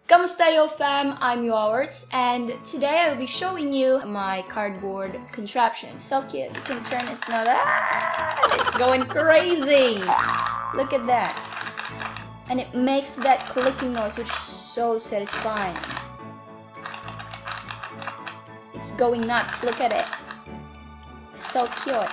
Kamusta YowFam? I'm Yowawerts, and today I will be showing you my cardboard contraption. So cute. You can turn its nose. It's going crazy. Look at that. And it makes that clicking noise, which is so satisfying. It's going nuts. Look at it. So cute.